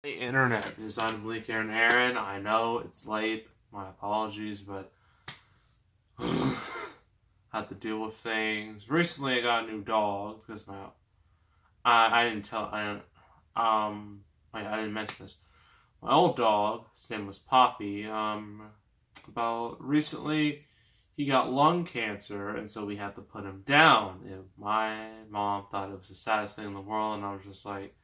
The internet is on Bleaker and Aaron. I know it's late. My apologies, but had to deal with things. Recently, I got a new dog because I didn't tell I didn't mention this. My old dog, his name was Poppy. About recently, he got lung cancer, and so we had to put him down. And my mom thought it was the saddest thing in the world, and I was just like,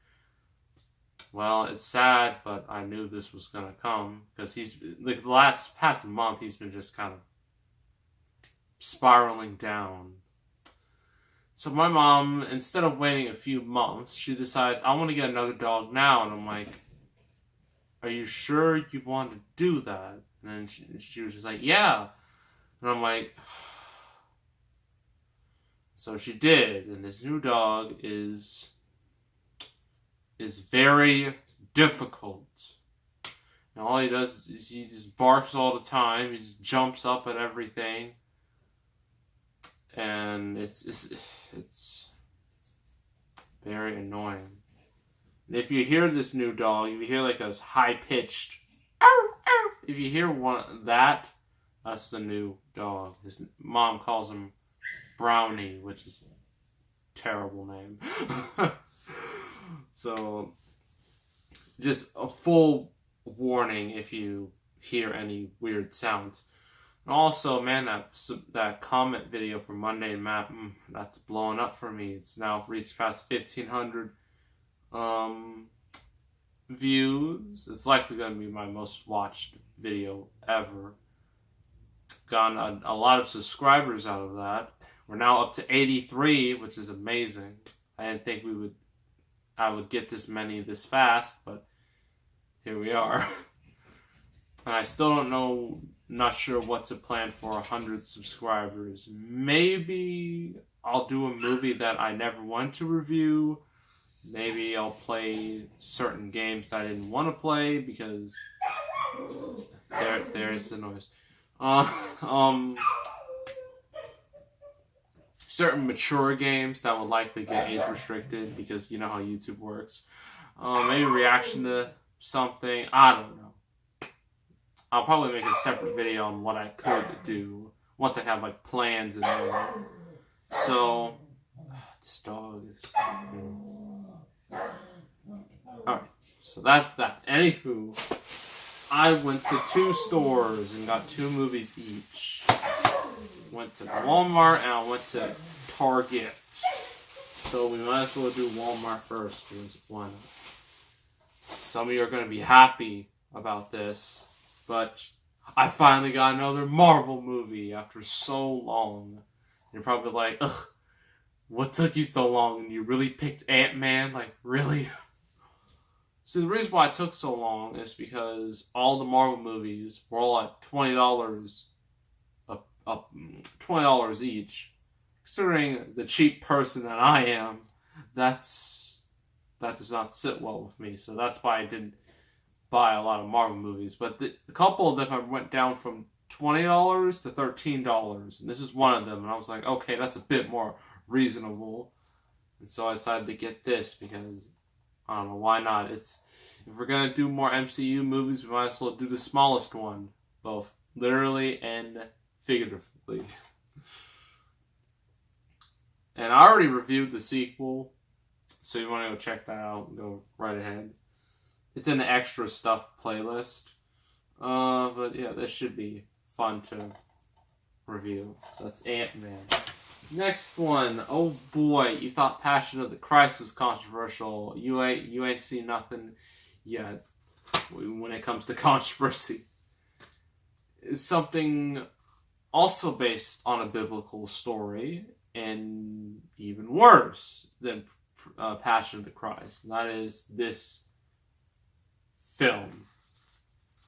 well, it's sad, but I knew this was gonna come because he's like the past month he's been just kind of spiraling down. So my mom, instead of waiting a few months, she decides I want to get another dog now, and I'm like, "Are you sure you want to do that?" And then she was just like, "Yeah," and I'm like, so she did, and this new dog is very difficult. And all he does is he just barks all the time. He just jumps up at everything, and it's very annoying. And if you hear this new dog, if you hear like a high pitched, if you hear that's the new dog. His mom calls him Brownie, which is a terrible name. So, just a full warning if you hear any weird sounds. And also, man, that comment video for Monday and Map, that's blowing up for me. It's now reached past 1,500 views. It's likely going to be my most watched video ever. Gotten a lot of subscribers out of that. We're now up to 83, which is amazing. I didn't think I would get this many this fast, but here we are. And I still don't know, not sure what to plan for 100 subscribers. Maybe I'll do a movie that I never wanted to review. Maybe I'll play certain games that I didn't want to play because there's the noise. Certain mature games that would likely get age restricted because you know how YouTube works. Maybe reaction to something. I don't know. I'll probably make a separate video on what I could do once I have like plans in there. So this dog is. Alright, so that's that. Anywho, I went to 2 stores and got 2 movies each. Went to Walmart and I went to Target. So we might as well do Walmart first because why not? Some of you are going to be happy about this, but I finally got another Marvel movie after so long. You're probably like, ugh, what took you so long? And you really picked Ant-Man? Like, really? So the reason why it took so long is because all the Marvel movies were all at $20 $20 each. Considering the cheap person that I am, that does not sit well with me. So that's why I didn't buy a lot of Marvel movies. But a couple of them went down from $20 to $13, and this is one of them. And I was like, okay, that's a bit more reasonable. And so I decided to get this because I don't know why not. If we're gonna do more MCU movies, we might as well do the smallest one, both literally and figuratively. And I already reviewed the sequel, so you want to go check that out, go right ahead. It's in the extra stuff playlist. But yeah, this should be fun to review. So that's Ant-Man. Next one. Oh boy, you thought Passion of the Christ was controversial. You ain't seen nothing yet when it comes to controversy. It's something also based on a biblical story, and even worse than Passion of the Christ. And that is this film.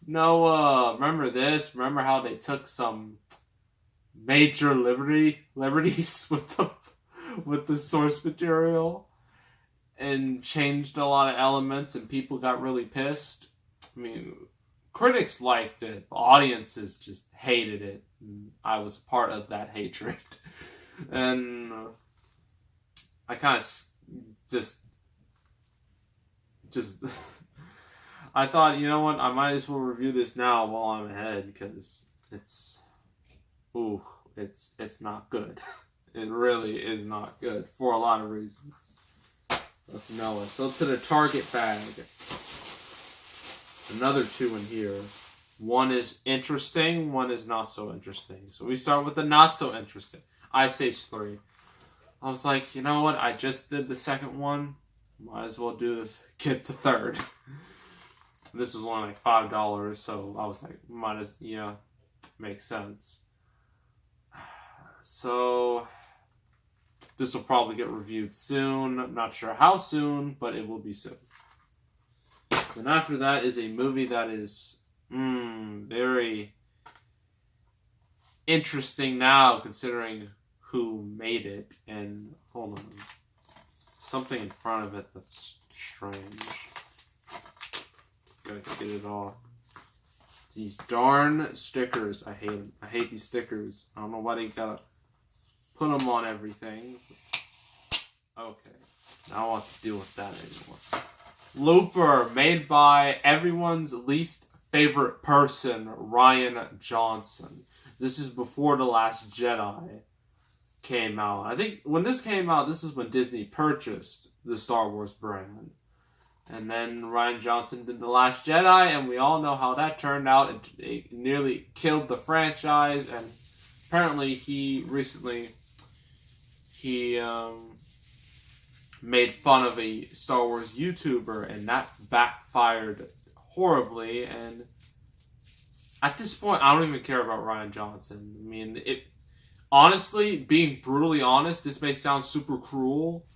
Noah, remember this? Remember how they took some major liberties with the source material and changed a lot of elements, and people got really pissed? I mean, critics liked it, audiences just hated it. And I was a part of that hatred. And I kind of just I thought, you know what, I might as well review this now while I'm ahead, because it's not good. It really is not good for a lot of reasons. Let's know it. So to the Target bag. Another 2 in here. One is interesting, one is not so interesting. So we start with the not so interesting. Ice Age 3. I was like, you know what? I just did the second one. Might as well do this. Get to third. This was only like $5, so I was like, makes sense. So this will probably get reviewed soon. I'm not sure how soon, but it will be soon. And after that is a movie that is very interesting now, considering who made it. And hold on, something in front of it that's strange. Gotta get it off. These darn stickers, I hate them. I hate these stickers. I don't know why they gotta put them on everything. Okay, now I don't have to deal with that anymore. Looper, made by everyone's least favorite person, Rian Johnson. This is before The Last Jedi came out. I think when this came out, this is when Disney purchased the Star Wars brand. And then Rian Johnson did The Last Jedi, and we all know how that turned out. It nearly killed the franchise, and apparently he recently made fun of a Star Wars YouTuber, and that backfired horribly. And at this point, I don't even care about Rian Johnson. I mean, honestly, being brutally honest, this may sound super cruel,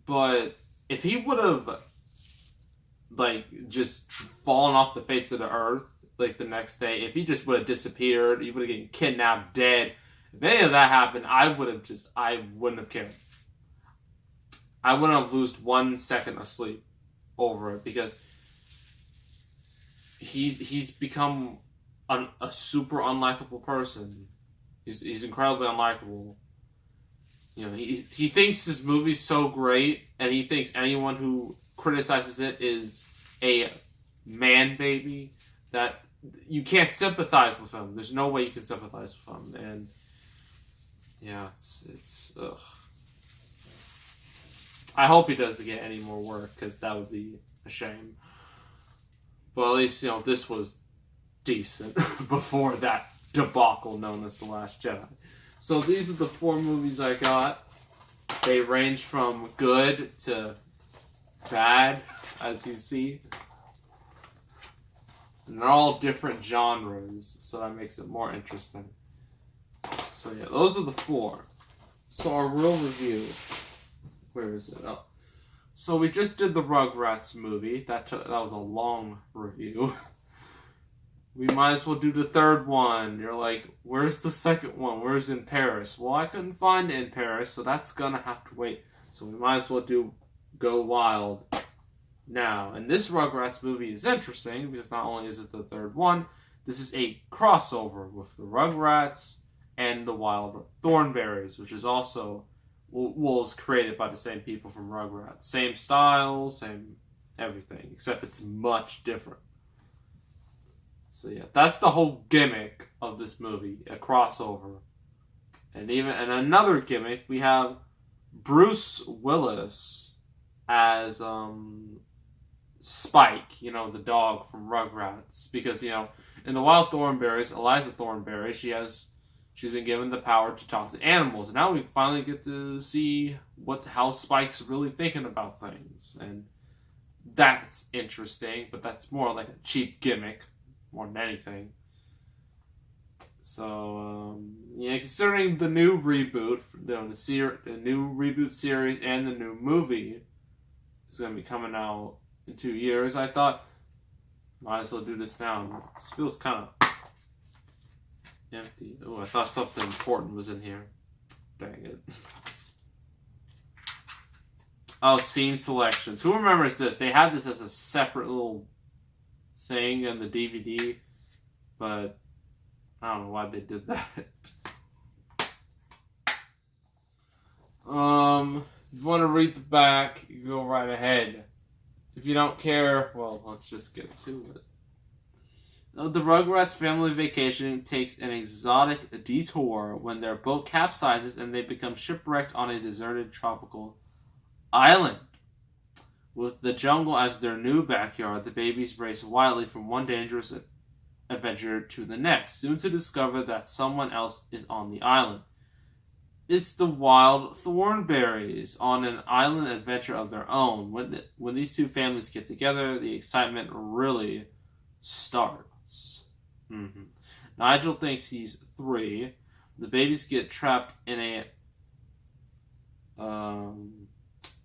but if he would have just fallen off the face of the earth like the next day, if he just would have disappeared, he would have gotten kidnapped, dead. If any of that happened, I wouldn't have cared. I wouldn't have lost 1 second of sleep over it, because he's become a super unlikable person. He's incredibly unlikable. You know, he thinks his movie's so great, and he thinks anyone who criticizes it is a man baby, that you can't sympathize with him. There's no way you can sympathize with him. And yeah, it's ugh. I hope he doesn't get any more work, because that would be a shame. But at least, this was decent before that debacle known as The Last Jedi. So these are the 4 movies I got. They range from good to bad, as you see. And they're all different genres, so that makes it more interesting. So yeah, those are the 4. So our real review... Where is it? Oh. So we just did the Rugrats movie. That was a long review. We might as well do the 3rd one. You're like, where's the 2nd one? Where's In Paris? Well, I couldn't find it in Paris, so that's gonna have to wait. So we might as well do Go Wild now. And this Rugrats movie is interesting, because not only is it the 3rd one, this is a crossover with the Rugrats and the Wild Thornberrys, which is also... was created by the same people from Rugrats. Same style, same everything, except it's much different. So yeah, that's the whole gimmick of this movie, a crossover. And another gimmick, we have Bruce Willis as Spike, the dog from Rugrats. Because, in the Wild Thornberrys, Eliza Thornberry, she's been given the power to talk to animals, and now we finally get to see how Spike's really thinking about things, and that's interesting. But that's more like a cheap gimmick more than anything. So considering the new reboot, the new reboot series and the new movie is going to be coming out in 2 years, I thought might as well do this now. This feels kind of empty. Oh, I thought something important was in here. Dang it. Oh, scene selections. Who remembers this? They had this as a separate little thing in the DVD, but I don't know why they did that. If you want to read the back, you go right ahead. If you don't care, well, let's just get to it. The Rugrats family vacation takes an exotic detour when their boat capsizes and they become shipwrecked on a deserted tropical island. With the jungle as their new backyard, the babies race wildly from one dangerous adventure to the next, soon to discover that someone else is on the island. It's the wild Thornberrys on an island adventure of their own. When these two families get together, the excitement really starts. Nigel thinks he's 3. The babies get trapped in a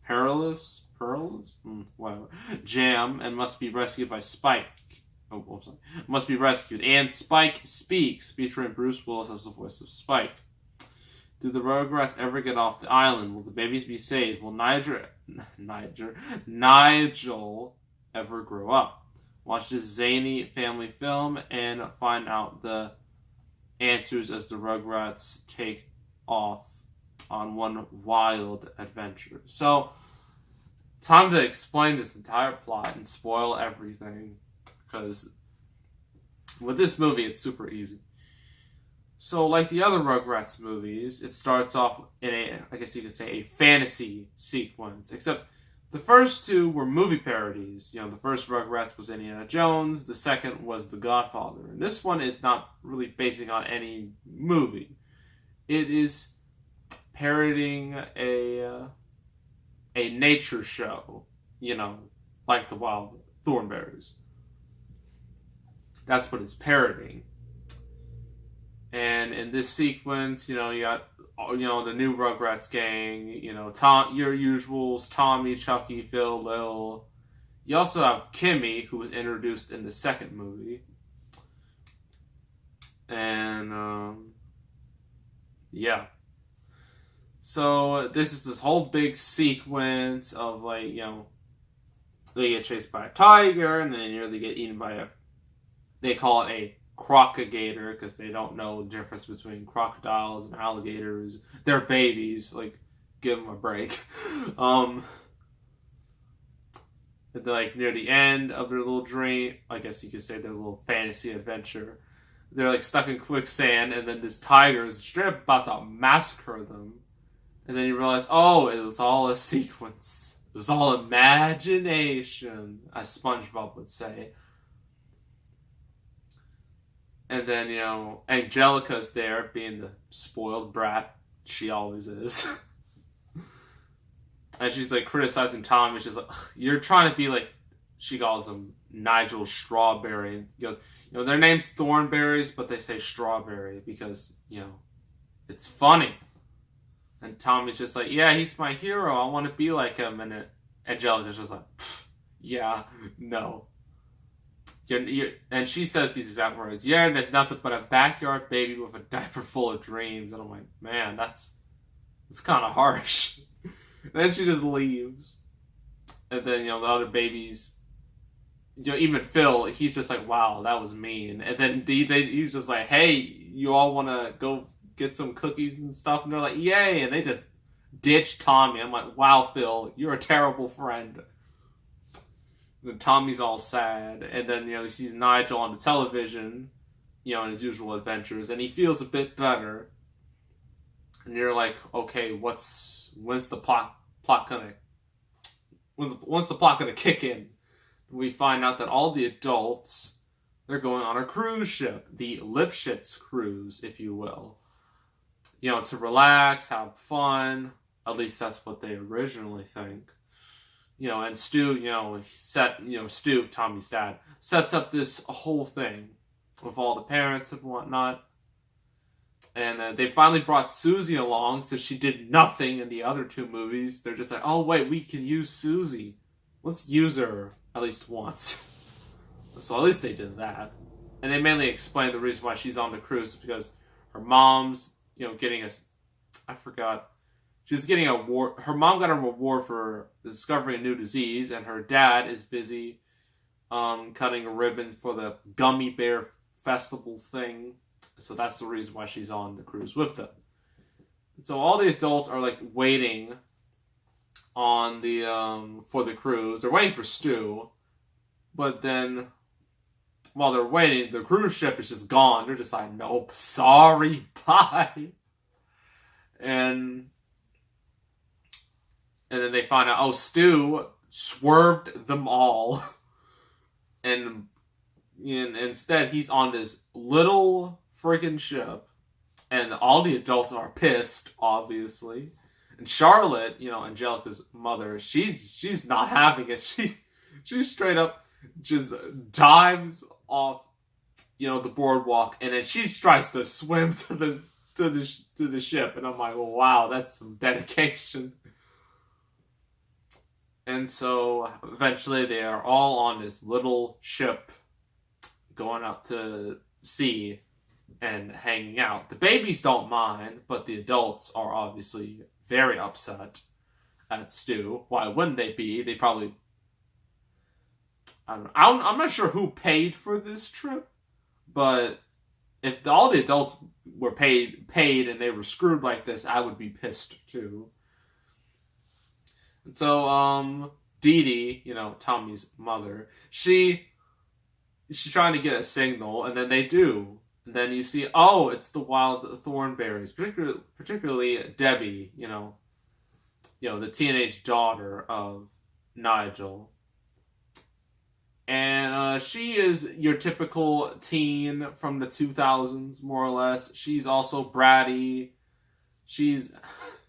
perilous whatever jam and must be rescued by Spike. Must be rescued. And Spike Speaks, featuring Bruce Willis as the voice of Spike. Do the Rugrats ever get off the island? Will the babies be saved? Will Nigel ever grow up? Watch this zany family film and find out the answers as the Rugrats take off on one wild adventure. So, time to explain this entire plot and spoil everything. Because with this movie, it's super easy. So, like the other Rugrats movies, it starts off in I guess you could say, a fantasy sequence. Except the first 2 were movie parodies. The first Rugrats was Indiana Jones. The second was The Godfather. And this one is not really basing on any movie. It is parodying a nature show. Like the Wild Thornberrys. That's what it's parodying. And in this sequence, you got, the new Rugrats gang, your usuals, Tommy, Chucky, Phil, Lil. You also have Kimmy, who was introduced in the second movie. And, yeah. So, this is this whole big sequence of, they get chased by a tiger, and then they nearly get eaten by they call it a crocagator, because they don't know the difference between crocodiles and alligators. They're babies, give them a break. And they're, near the end of their little dream, I guess you could say their little fantasy adventure, they're, stuck in quicksand, and then this tiger is straight up about to massacre them. And then you realize, oh, it was all a sequence. It was all imagination, as SpongeBob would say. And then, Angelica's there, being the spoiled brat she always is. And she's, criticizing Tommy. She's like, you're trying to be she calls him Nigel Strawberry. And he goes, their name's Thornberrys, but they say Strawberry because, it's funny. And Tommy's just like, yeah, he's my hero. I want to be like him. And Angelica's just like, yeah, no. And she says these exact words. Yeah, there's nothing but a backyard baby with a diaper full of dreams. And I'm like, man, that's kind of harsh. And then she just leaves. And then, the other babies, even Phil, he's just like, wow, that was mean. And then he's just like, hey, you all want to go get some cookies and stuff? And they're like, yay. And they just ditch Tommy. I'm like, wow, Phil, you're a terrible friend. And Tommy's all sad, and then, he sees Nigel on the television, in his usual adventures, and he feels a bit better. And you're like, okay, when's the plot gonna kick in? We find out that all the adults, they're going on a cruise ship, the Lipschitz cruise, if you will. To relax, have fun. At least that's what they originally think. And Stu, Stu, Tommy's dad, sets up this whole thing with all the parents and whatnot. And they finally brought Susie along, since she did nothing in the other 2 movies. They're just like, oh, wait, we can use Susie. Let's use her at least once. So at least they did that. And they mainly explain the reason why she's on the cruise is because her mom's, getting I forgot. She's getting a award. Her mom got a reward for discovering a new disease, and her dad is busy cutting a ribbon for the Gummy Bear Festival thing. So that's the reason why she's on the cruise with them. And so all the adults are waiting on the for the cruise. They're waiting for Stu, but then while they're waiting, the cruise ship is just gone. They're just like, nope, sorry, bye. And then they find out, oh, Stu swerved them all, and instead he's on this little freaking ship, and all the adults are pissed, obviously. And Charlotte, Angelica's mother, she's not having it. She straight up just dives off, the boardwalk, and then she tries to swim to the ship, and I'm like, well, wow, that's some dedication. And so eventually they are all on this little ship going out to sea and hanging out. The babies don't mind, but the adults are obviously very upset at Stu. Why wouldn't they be? They probably... I'm not sure who paid for this trip, but if all the adults were paid and they were screwed like this, I would be pissed too. And so, Dee Dee, Tommy's mother, she's trying to get a signal, and then they do. And then you see, oh, it's the wild Thornberrys, particularly Debbie, the teenage daughter of Nigel. And she is your typical teen from the 2000s, more or less. She's also bratty. She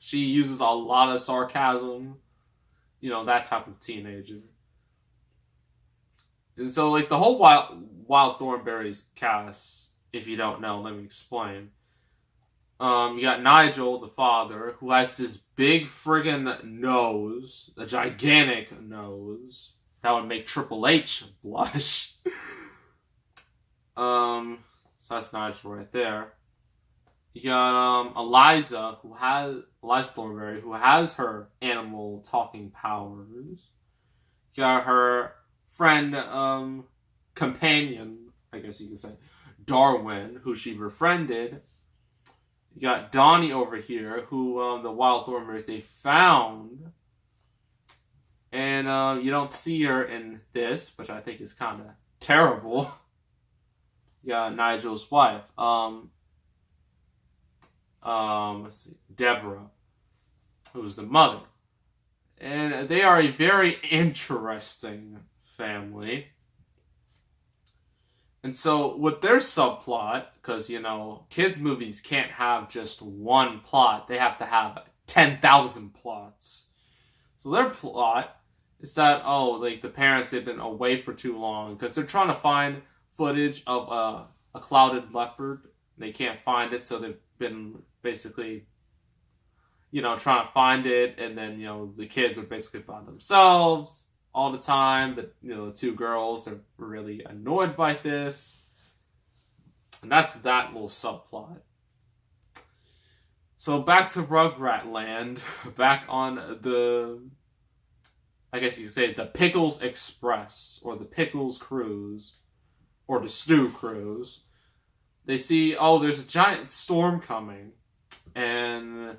uses a lot of sarcasm. That type of teenager. And so, like, the whole Wild Thornberrys cast, if you don't know, let me explain. You got Nigel, the father, who has this big friggin' nose, a gigantic nose, that would make Triple H blush. So that's Nigel right there. You got Eliza Thornberry, who has her animal talking powers. You got her friend, companion, I guess you could say, Darwin, who she befriended. You got Donnie over here, who the Wild Thornberrys they found. And you don't see her in this, which I think is kind of terrible. You got Nigel's wife. Let's see, Deborah, who's the mother. And they are a very interesting family. And so with their subplot, because, kids' movies can't have just one plot. They have to have 10,000 plots. So their plot is that, the parents, they've been away for too long because they're trying to find footage of a clouded leopard. They can't find it, so they've been basically, trying to find it, and then, the kids are basically by themselves all the time. The two girls are really annoyed by this. And that's that little subplot. So back to Rugrat Land, back on the, I guess you could say, the Pickles Express, or the Pickles Cruise, or the Stew Cruise. They see, there's a giant storm coming, and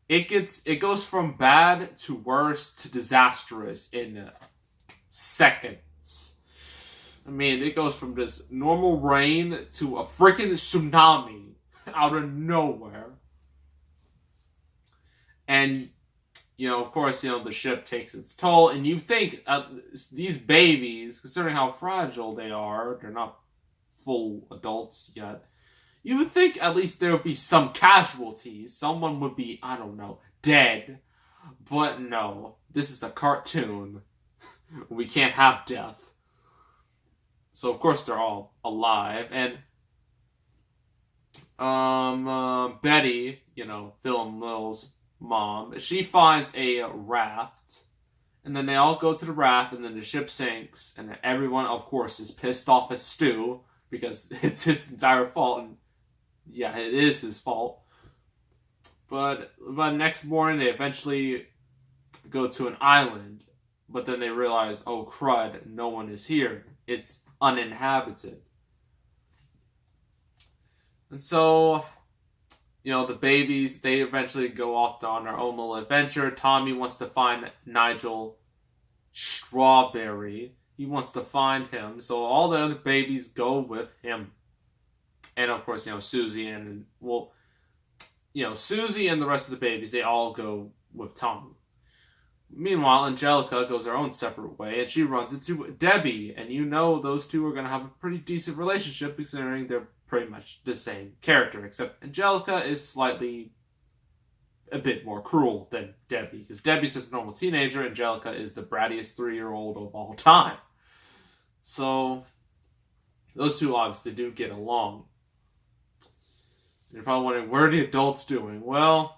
it goes from bad to worse to disastrous in seconds. I mean, it goes from this normal rain to a freaking tsunami out of nowhere. And, of course, the ship takes its toll, and you think these babies, considering how fragile they are, they're not full adults yet, you would think at least there would be some casualties. Someone would be, I don't know, dead. But no, this is a cartoon. We can't have death. So of course they're all alive. And Betty, Phil and Lil's mom, she finds a raft. And then they all go to the raft, and then the ship sinks. And then everyone, of course, is pissed off at Stu, because it's his entire fault, and yeah, it is his fault. But next morning, they eventually go to an island, but then they realize, oh crud, no one is here. It's uninhabited. And so, the babies, they eventually go off on their own little adventure. Tommy wants to find Nigel Strawberry. He wants to find him. So all the other babies go with him. And of course, Susie and, Susie and the rest of the babies, they all go with Tommy. Meanwhile, Angelica goes her own separate way, and she runs into Debbie. And those two are going to have a pretty decent relationship, considering they're pretty much the same character, except Angelica is slightly a bit more cruel than Debbie, because Debbie's just a normal teenager, Angelica is the brattiest 3-year-old of all time. So, those two obviously do get along. You're probably wondering, what are the adults doing? Well,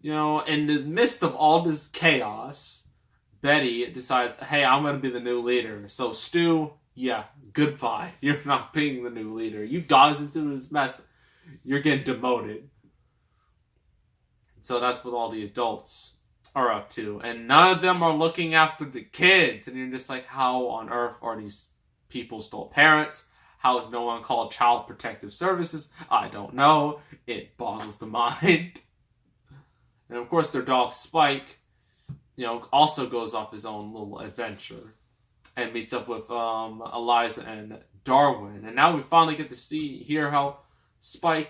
in the midst of all this chaos, Betty decides, hey, I'm going to be the new leader. So, Stu, yeah, goodbye. You're not being the new leader. You got us into this mess. You're getting demoted. So that's what all the adults are up to. And none of them are looking after the kids. And you're just like, how on earth are these people still parents? How is no one called Child Protective Services? I don't know. It boggles the mind. And of course their dog Spike, also goes off his own little adventure. And meets up with Eliza and Darwin. And now we finally get to hear how Spike,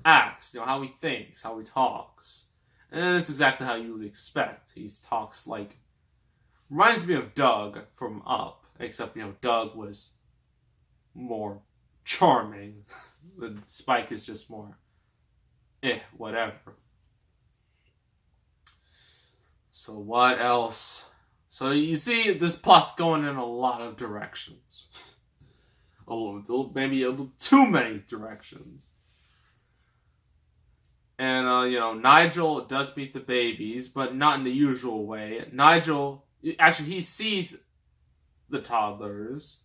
acts, how he thinks, how he talks. And it's exactly how you would expect. He talks like... Reminds me of Doug from Up. Except, Doug was more charming. Spike is just more... whatever. So what else? So you see, this plot's going in a lot of directions. Maybe a little too many directions. And, Nigel does meet the babies, but not in the usual way. Nigel, actually, he sees the toddlers,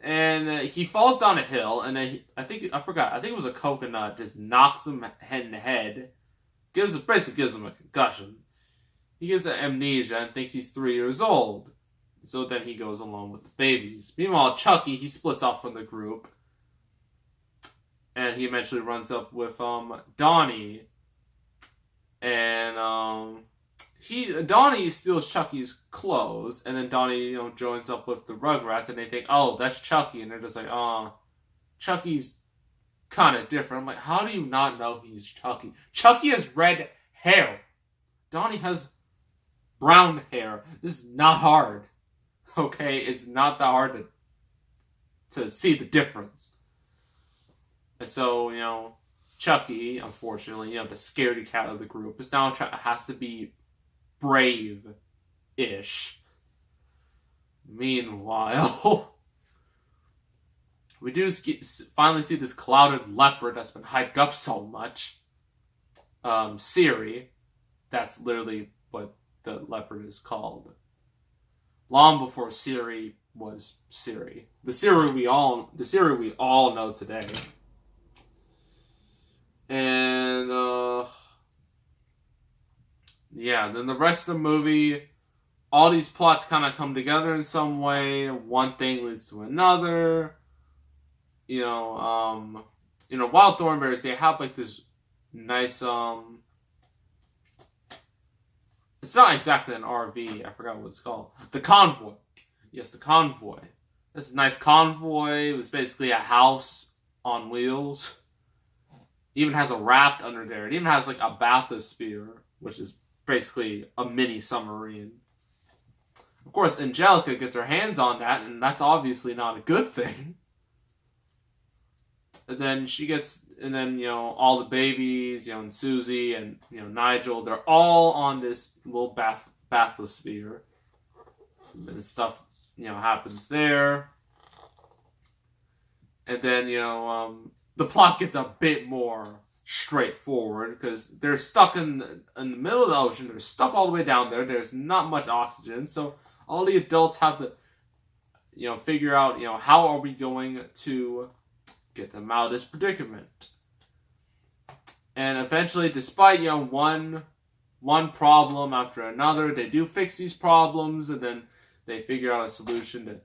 and he falls down a hill, and then, I think it was a coconut, just knocks him in the head, basically gives him a concussion. He gets amnesia and thinks he's 3 years old. So then he goes along with the babies. Meanwhile, Chucky, he splits off from the group. And he eventually runs up with Donnie. And Donnie steals Chucky's clothes. And then Donnie, joins up with the Rugrats. And they think, oh, that's Chucky. And they're just like, Chucky's kind of different. I'm like, how do you not know he's Chucky? Chucky has red hair. Donnie has brown hair. This is not hard. Okay, it's not that hard to see the difference. And so, Chucky, unfortunately, the scaredy cat of the group, is now has to be brave-ish. Meanwhile, we do finally see this clouded leopard that's been hyped up so much. Siri. That's literally what the leopard is called. Long before Siri was Siri. The Siri we all know today. And then the rest of the movie, all these plots kind of come together in some way. One thing leads to another. Wild Thornberrys, they have like this nice it's not exactly an RV. I forgot what it's called. The Convoy. Yes, the Convoy. This nice convoy. It was basically a house on wheels. It even has a raft under there. It even has like a bathysphere, which is basically a mini submarine. Of course, Angelica gets her hands on that, and that's obviously not a good thing. And then all the babies, and Susie and, Nigel, they're all on this little bathysphere. And stuff, happens there. And then, the plot gets a bit more straightforward, because they're stuck in the middle of the ocean. They're stuck all the way down there. There's not much oxygen. So all the adults have to, figure out, how are we going to get them out of this predicament. And eventually, despite, one problem after another, they do fix these problems, and then they figure out a solution to,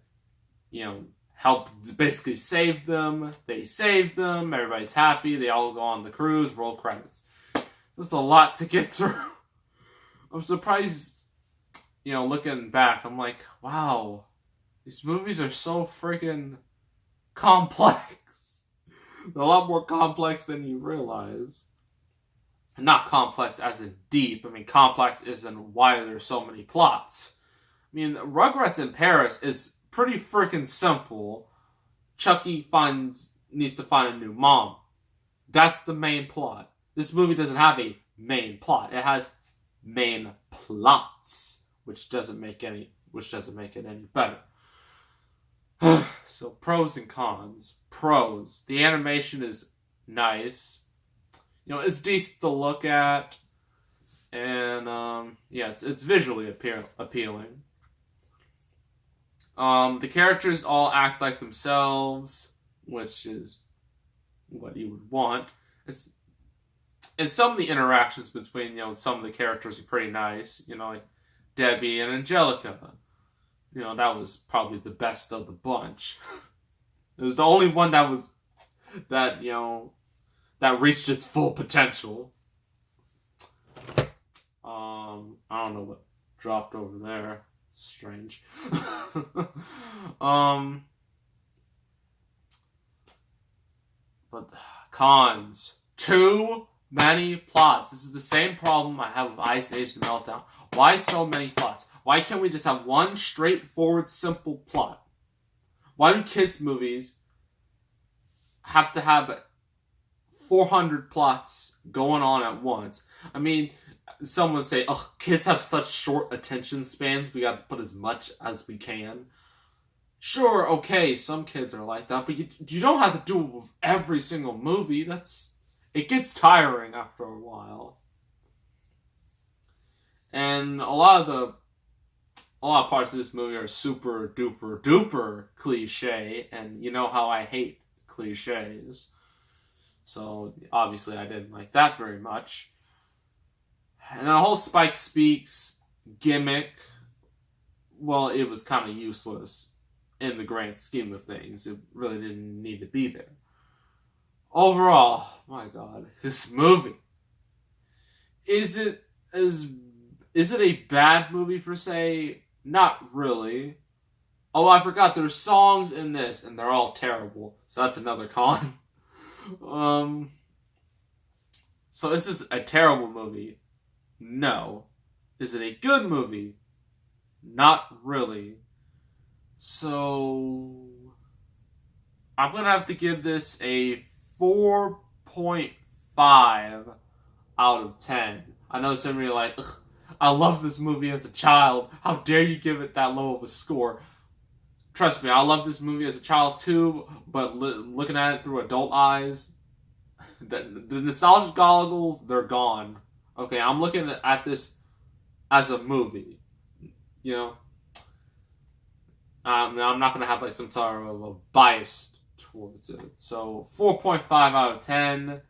help basically save them. They save them. Everybody's happy. They all go on the cruise. Roll credits. That's a lot to get through. I'm surprised, looking back, I'm like, wow, these movies are so freaking complex. They're a lot more complex than you realize. Not complex as in deep. I mean, complex is in why there's so many plots. I mean, Rugrats in Paris is pretty freaking simple. Chucky needs to find a new mom. That's the main plot. This movie doesn't have a main plot. It has main plots, which doesn't make it any better. So pros and cons. Pros. The animation is nice. It's decent to look at, and it's visually appealing. The characters all act like themselves, which is what you would want. And some of the interactions between some of the characters are pretty nice. Like Debbie and Angelica. That was probably the best of the bunch. It was the only one that reached its full potential. I don't know what dropped over there. It's strange. But cons. Too many plots. This is the same problem I have with Ice Age: The Meltdown. Why so many plots? Why can't we just have one straightforward, simple plot? Why do kids' movies have to have 400 plots going on at once? I mean, some would say, oh, kids have such short attention spans, we got to put as much as we can. Sure, okay, some kids are like that, but you don't have to do it with every single movie. It gets tiring after a while. And a lot of parts of this movie are super duper duper cliche, and you know how I hate cliches. So obviously I didn't like that very much. And the whole Spike Speaks gimmick, well, it was kind of useless in the grand scheme of things. It really didn't need to be there. Overall, my God, this movie. Is it a bad movie per se? Not really. Oh, I forgot, there's songs in this, and they're all terrible. So that's another con. So is this a terrible movie? No. Is it a good movie? Not really. So I'm going to have to give this a 4.5 out of 10. I know some of you are like, ugh, I love this movie as a child. How dare you give it that low of a score? Trust me, I loved this movie as a child too, but looking at it through adult eyes, the nostalgia goggles, they're gone. Okay, I'm looking at this as a movie. I'm not going to have some sort of a bias towards it. So 4.5 out of 10.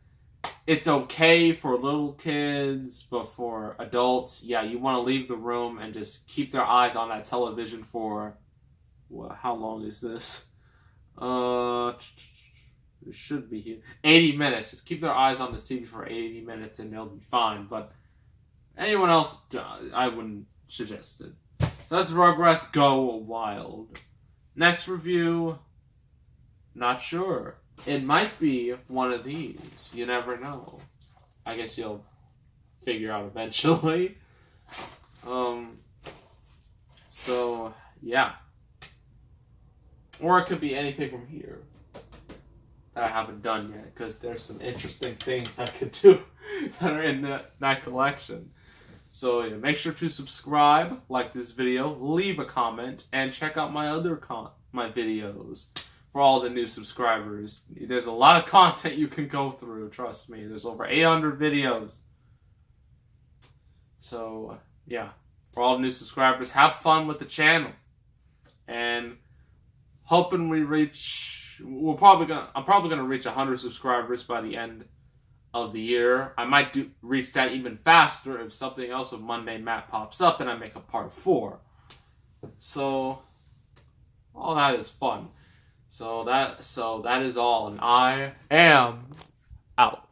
It's okay for little kids, but for adults, yeah, you want to leave the room and just keep their eyes on that television for, well, how long is this? It should be here. 80 minutes. Just keep their eyes on this TV for 80 minutes and they'll be fine. But anyone else, I wouldn't suggest it. So that's Rugrats Go Wild. Next review, not sure. It might be one of these. You never know. I guess you'll figure out eventually. So, yeah. Or it could be anything from here that I haven't done yet, because there's some interesting things I could do that are in that collection. So yeah, make sure to subscribe, like this video, leave a comment, and check out my other my videos for all the new subscribers. There's a lot of content you can go through, trust me. There's over 800 videos. So yeah, for all the new subscribers, have fun with the channel. And hoping we reach, I'm probably gonna reach 100 subscribers by the end of the year. I might reach that even faster if something else with Monday Matt pops up and I make a part 4. So all that is fun. So that is all, and I am out.